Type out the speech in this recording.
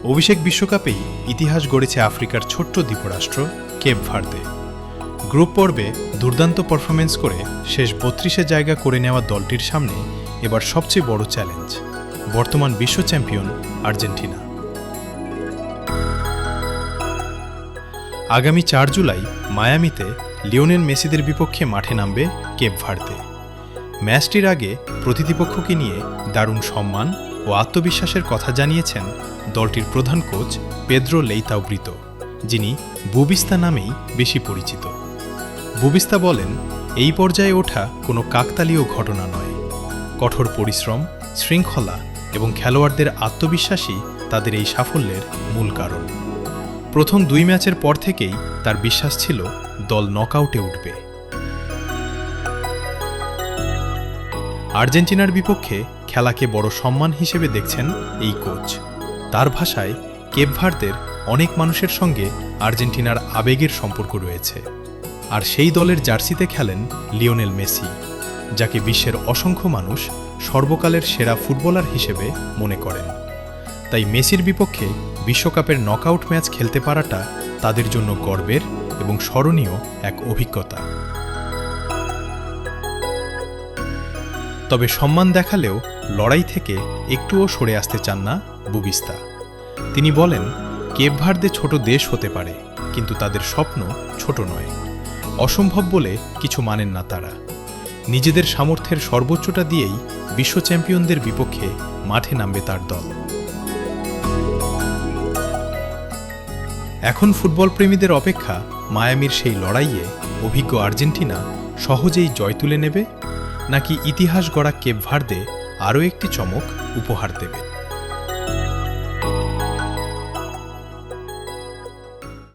অভিষেক বিশ্বকাপেই ইতিহাস গড়েছে আফ্রিকার ছোট্ট দ্বীপরাষ্ট্র কেপ ভার্দে। গ্রুপ পর্বে দুর্দান্ত পারফরমেন্স করে শেষ ৩২-এ জায়গা করে নেওয়া দলটির সামনে এবার সবচেয়ে বড় চ্যালেঞ্জ বর্তমান বিশ্ব চ্যাম্পিয়ন আর্জেন্টিনা। আগামী ৪ জুলাই মায়ামিতে লিওনেল মেসিদের বিপক্ষে মাঠে নামবে কেপ ভার্দে। ম্যাচটির আগে প্রতিপক্ষকে নিয়ে দারুণ সম্মান ও আত্মবিশ্বাসের কথা জানিয়েছেন দলটির প্রধান কোচ পেদ্রো লেইতাও ব্রিতো, যিনি বুবিস্তা নামেই বেশি পরিচিত। বুবিস্তা বলেন, এই পর্যায়ে ওঠা কোনো কাকতালীয় ঘটনা নয়। কঠোর পরিশ্রম, শৃঙ্খলা এবং খেলোয়াড়দের আত্মবিশ্বাসই তাদের এই সাফল্যের মূল কারণ। প্রথম ২ ম্যাচের পর থেকেই তার বিশ্বাস ছিল দল নকআউটে উঠবে। আর্জেন্টিনার বিপক্ষে খেলাকে বড় সম্মান হিসেবে দেখছেন এই কোচ। তার ভাষায়, কেপ ভার্দের অনেক মানুষের সঙ্গে আর্জেন্টিনার আবেগের সম্পর্ক রয়েছে, আর সেই দলের জার্সিতে খেলেন লিওনেল মেসি, যাকে বিশ্বের অসংখ্য মানুষ সর্বকালের সেরা ফুটবলার হিসেবে মনে করেন। তাই মেসির বিপক্ষে বিশ্বকাপের নকআউট ম্যাচ খেলতে পারাটা তাদের জন্য গর্বের এবং স্মরণীয় এক অভিজ্ঞতা। তবে সম্মান দেখালেও লড়াই থেকে একটুও সরে আসতে চান না বুবিস্তা। তিনি বলেন, কেপ ভার্দে ছোট দেশ হতে পারে, কিন্তু তাদের স্বপ্ন ছোট নয়। অসম্ভব বলে কিছু মানেন না তারা। নিজেদের সামর্থ্যের সর্বোচ্চটা দিয়েই বিশ্ব চ্যাম্পিয়নদের বিপক্ষে মাঠে নামবে তার দল। এখন ফুটবল প্রেমীদের অপেক্ষা মায়ামির সেই লড়াইয়ে অভিজ্ঞ আর্জেন্টিনা সহজেই জয় তুলে নেবে, নাকি ইতিহাস গড়া কেপ ভার্দে আরও একটি চমক উপহার দেবে।